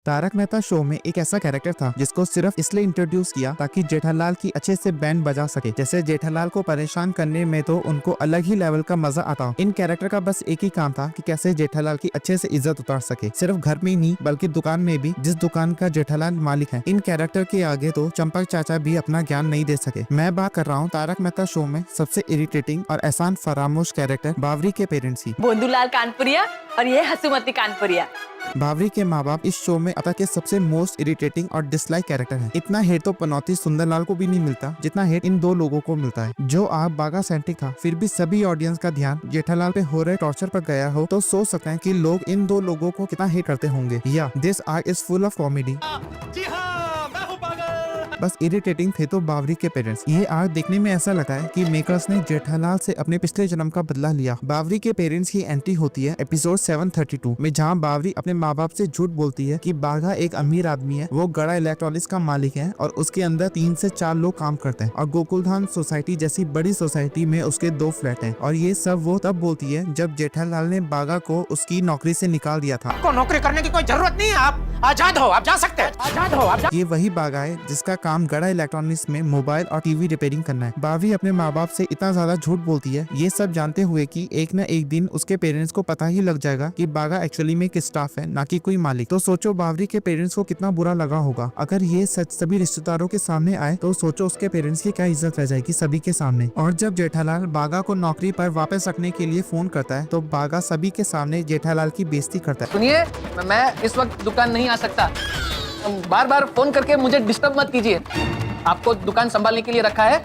Tarak Mehta show में एक ऐसा कैरेक्टर था जिसको सिर्फ इसलिए इंट्रोड्यूस किया ताकि जेठालाल की अच्छे से बैंड बजा सके। जैसे जेठालाल को परेशान करने में तो उनको अलग ही लेवल का मजा आता। इन कैरेक्टर का बस एक ही काम था कि कैसे जेठालाल की अच्छे से इज्जत उतार सके, सिर्फ घर में ही नहीं बल्कि दुकान में भी, जिस दुकान का जेठालाल मालिक है। इन कैरेक्टर के आगे तो चंपक चाचा भी अपना ज्ञान नहीं दे सके। मैं बात कर रहा हूँ तारक मेहता शो में सबसे इरिटेटिंग और एहसान फरामोश कैरेक्टर बावरी के पेरेंट्स की। बोंदूलाल कानपुरिया और ये हसुमती कानपुरिया। बावरी के माँ बाप इस शो में अब तक के सबसे मोस्ट इरिटेटिंग और डिसलाइक कैरेक्टर है। इतना हेट तो पनौती सुंदरलाल को भी नहीं मिलता जितना हेट इन दो लोगों को मिलता है। जो आप बागा सेंट्रिक था, फिर भी सभी ऑडियंस का ध्यान जेठालाल पे हो रहे टॉर्चर पर गया हो तो सोच सकते हैं कि लोग इन दो लोगों को कितना हेट करते होंगे। या this arc is full of comedy. बस इरिटेटिंग थे तो बावरी के पेरेंट्स। ये आर्क देखने में ऐसा लगता है कि मेकर्स ने जेठालाल से अपने पिछले जन्म का बदला लिया। बावरी के पेरेंट्स की एंट्री होती है एपिसोड 732 में, जहां बावरी अपने माँ बाप से झूठ बोलती है कि बागा एक अमीर आदमी है, वो गड़ा इलेक्ट्रॉनिक्स का मालिक है और उसके अंदर 3 से 4 लोग काम करते हैं और गोकुलधाम सोसाइटी जैसी बड़ी सोसाइटी में उसके 2 फ्लैट हैं। और ये सब वो तब बोलती है जब जेठालाल ने बागा को उसकी नौकरी से निकाल दिया था। आपको नौकरी करने की कोई जरूरत नहीं है, आप आजाद हो, आप जा सकते हैं, आजाद हो, आप जा। ये वही बागा है जिसका काम गड़ा इलेक्ट्रॉनिक्स में मोबाइल और टीवी रिपेयरिंग करना है। बावरी अपने माँ बाप से इतना ज्यादा झूठ बोलती है, ये सब जानते हुए कि एक न एक दिन उसके पेरेंट्स को पता ही लग जाएगा कि बागा एक्चुअली में एक स्टाफ है, ना कि कोई मालिक। तो सोचो बावरी के पेरेंट्स को कितना बुरा लगा होगा। अगर ये सच सभी रिश्तेदारों के सामने आए तो सोचो उसके पेरेंट्स की क्या इज्जत रह जाएगी सभी के सामने। और जब जेठालाल बागा को नौकरी पर वापस रखने के लिए फोन करता है तो बागा सभी के सामने जेठालाल की बेइज्जती करता है। सुनिए, मैं इस वक्त दुकान नहीं आ सकता, बार बार फोन करके मुझे डिस्टर्ब मत कीजिए, आपको दुकान संभालने के लिए रखा है।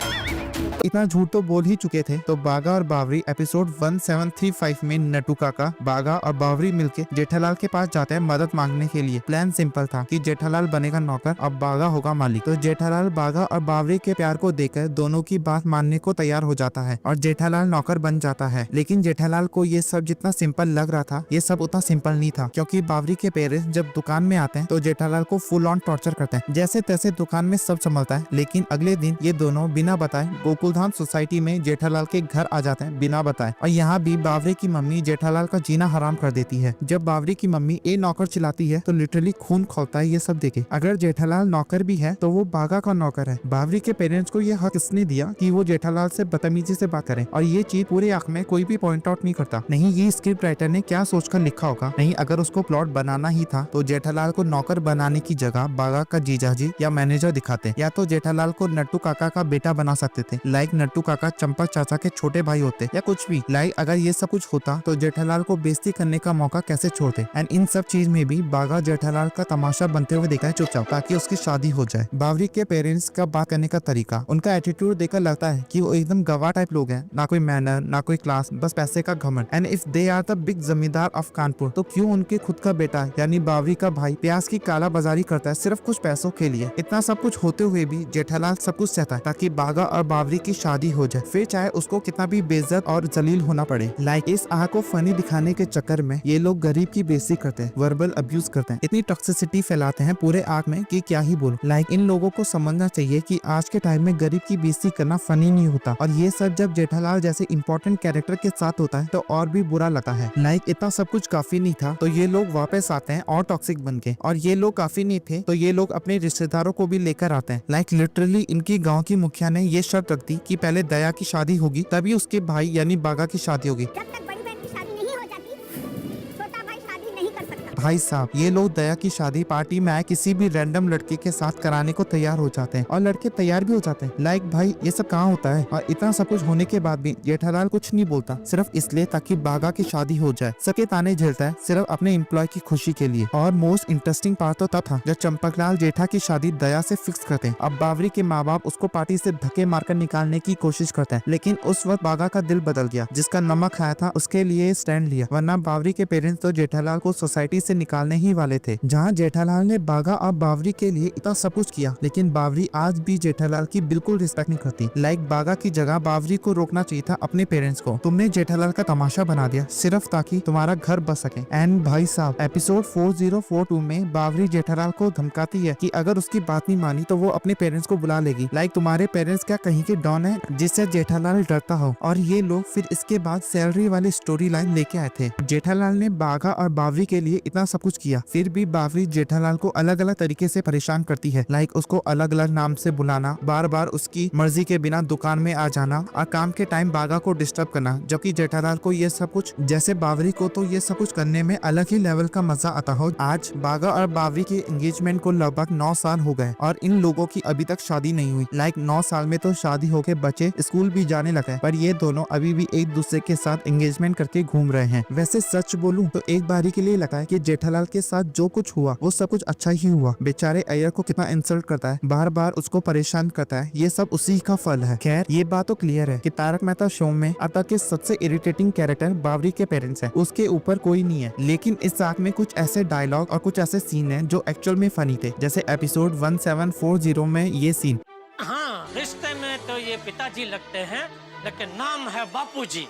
इतना झूठ तो बोल ही चुके थे तो बागा और बावरी एपिसोड 1735 में नटू काका, बागा और बावरी मिलके जेठालाल के पास जाते हैं मदद मांगने के लिए। प्लान सिंपल था कि जेठालाल बनेगा नौकर और बागा होगा मालिक। तो जेठालाल बागा और बावरी के प्यार को देखकर दोनों की बात मानने को तैयार हो जाता है और जेठालाल नौकर बन जाता है। लेकिन जेठालाल को ये सब जितना सिंपल लग रहा था, ये सब उतना सिंपल नहीं था, क्योंकि बावरी के पेरेंट्स जब दुकान में आते हैं तो जेठालाल को फुल ऑन टॉर्चर करते हैं। जैसे तैसे दुकान में सब संभलता है, लेकिन अगले दिन ये दोनों बिना बताए गोकुलधाम सोसाइटी में जेठालाल के घर आ जाते हैं बिना बताए। और यहाँ भी बावरी की मम्मी जेठालाल का जीना हराम कर देती है। जब बावरी की मम्मी ए नौकर चिल्लाती है तो लिटरली खून खौलता है ये सब देखे। अगर जेठालाल नौकर भी है तो वो बागा का नौकर है। बावरी के पेरेंट्स को ये हक किसने दिया कि वो जेठालाल से बदतमीजी से बात करें? और ये चीज पूरे आंख में कोई भी पॉइंट आउट नहीं करता। नहीं, ये स्क्रिप्ट राइटर ने क्या सोचकर लिखा होगा। नहीं, अगर उसको प्लॉट बनाना ही था तो जेठालाल को नौकर बनाने की जगह बागा का जीजाजी या मैनेजर दिखाते, या तो जेठालाल को नट्टू काका का बेटा बना सकते थे, लाइक नट्टू काका चंपक चाचा के छोटे भाई होते, या कुछ भी। लाइक अगर ये सब कुछ होता तो जेठालाल को बेइज्जती करने का मौका कैसे छोड़ते। एंड इन सब चीज में भी बागा जेठालाल का तमाशा बनते हुए देखा है चुपचाप, ताकि उसकी शादी हो जाए। बावरी के पेरेंट्स का बात करने का तरीका, उनका एटीट्यूड देखकर लगता है कि वो एकदम गवाह टाइप लोग हैं, ना कोई मैनर ना कोई क्लास, बस पैसे का घमंड। And if they are the big zamindar of Kanpur, तो क्यों उनके खुद का बेटा यानी बावरी का भाई प्याज की काला बाजारी करता है सिर्फ कुछ पैसों के लिए। इतना सब कुछ होते हुए भी जेठालाल सब कुछ सहता है ताकि बागा और बावरी की शादी हो जाए, फिर चाहे उसको कितना भी बेइज्जत और जलील होना पड़े। लाइक इस आग को फनी दिखाने के चक्कर में ये लोग गरीब की बेइज्जती करते हैं, वर्बल अब्यूज करते हैं, इतनी टॉक्सिसिटी फैलाते हैं पूरे आग में कि क्या ही बोलूं। लाइक इन लोगों को समझना चाहिए कि आज के टाइम में गरीब की बेइज्जती करना फनी नहीं होता, और ये सब जब जेठालाल जैसे इंपॉर्टेंट कैरेक्टर के साथ होता है तो और भी बुरा लगता है। लाइक इतना सब कुछ काफी नहीं था तो ये लोग वापस आते हैं और टॉक्सिक बन के, और ये लोग काफी नहीं थे तो ये लोग अपने रिश्तेदारों को भी लेकर आते हैं। लाइक लिटरली इनकी गाँव की मुखिया ने ये शर्त रख दी कि पहले दया की शादी होगी तभी उसके भाई यानी बागा की शादी होगी। जब तक बड़ी बहन की शादी नहीं हो जाती, छोटा भाई शादी नहीं कर सकता। भाई साहब, ये लोग दया की शादी पार्टी में आए किसी भी रैंडम लड़के के साथ कराने को तैयार हो जाते हैं, और लड़के तैयार भी हो जाते हैं। लाइक भाई ये सब कहाँ होता है? और इतना सब कुछ होने के बाद भी जेठालाल कुछ नहीं बोलता, सिर्फ इसलिए ताकि बागा की शादी हो जाए। सबके ताने झेलता है सिर्फ अपने एम्प्लॉय की खुशी के लिए। और मोस्ट इंटरेस्टिंग पार्ट तो तब था जब चंपकलाल जेठा की शादी दया से फिक्स करते हैं। अब बावरी के माँ बाप उसको पार्टी से धक्के मारकर निकालने की कोशिश करते हैं, लेकिन उस वक्त बागा का दिल बदल गया। जिसका नमक खाया था उसके लिए स्टैंड लिया, वरना बावरी के पेरेंट्स तो जेठालाल को सोसाइटी से निकालने ही वाले थे। जहाँ जेठालाल ने बागा और बावरी के लिए इतना सब कुछ किया, लेकिन बावरी आज भी जेठालाल की बिल्कुल रिस्पेक्ट नहीं करती। लाइक बागा की जगह बावरी को रोकना चाहिए था अपने पेरेंट्स को। तुमने जेठालाल का तमाशा बना दिया सिर्फ ताकि तुम्हारा घर बच सके। एंड भाई साहब, एपिसोड 4042 में बावरी जेठालाल को धमकाती है कि अगर उसकी बात नहीं मानी तो वो अपने पेरेंट्स को बुला लेगी। लाइक तुम्हारे पेरेंट्स क्या कहीं के डॉन है जिससे जेठालाल डरता हो? और ये लोग फिर इसके बाद सैलरी वाली स्टोरी लाइन लेके आए थे। जेठालाल ने बागा और बावरी के लिए इतना सब कुछ किया, फिर भी बावरी जेठालाल को अलग अलग तरीके से परेशान करती है। लाइक उसको अलग अलग नाम से बुलाना, बार बार उसकी मर्जी के बिना दुकान में आ जाना और काम के टाइम बागा को डिस्टर्ब करना। जबकि जेठालाल को ये सब कुछ, जैसे बावरी को तो ये सब कुछ करने में अलग ही लेवल का मजा आता हो। आज बागा और बावरी के एंगेजमेंट को लगभग 9 साल हो गए और इन लोगों की अभी तक शादी नहीं हुई। लाइक 9 साल में तो शादी होके बच्चे स्कूल भी जाने लगे, पर ये दोनों अभी भी एक दूसरे के साथ एंगेजमेंट करके घूम रहे हैं। वैसे सच बोलूं तो एक बारी के लिए लगा है कि जेठालाल के साथ जो कुछ हुआ वो सब कुछ अच्छा ही हुआ। बेचारे अय्यर को कितना इंसल्ट करता है, बार बार उसको परेशान करता है, ये सब उसी का फल है। खैर ये बात तो क्लियर है कि तारक मेहता शो में अब तक के सबसे इरिटेटिंग कैरेक्टर बावरी के पेरेंट्स हैं, उसके ऊपर कोई नहीं है। लेकिन इस आर्क में कुछ ऐसे डायलॉग और कुछ ऐसे सीन हैं जो एक्चुअल में फनी थे, जैसे एपिसोड 1740 में ये सीन। हाँ, रिश्ते में तो ये पिताजी लगते हैं, लेकिन नाम है बापूजी।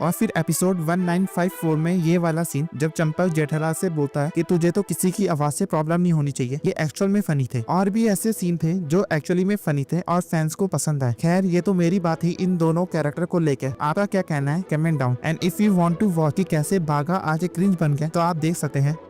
और फिर एपिसोड 1954 में ये वाला सीन जब चंपक जेठालाल से बोलता है कि तुझे तो किसी की आवाज से प्रॉब्लम नहीं होनी चाहिए। ये एक्चुअल में फनी थे। और भी ऐसे सीन थे जो एक्चुअली में फनी थे और फैंस को पसंद आए। खैर ये तो मेरी बात ही इन दोनों कैरेक्टर को लेकर। आपका क्या कहना है comment down. And if you want to watch कि कैसे बागा आज एक क्रिंज बन गया तो आप देख सकते हैं।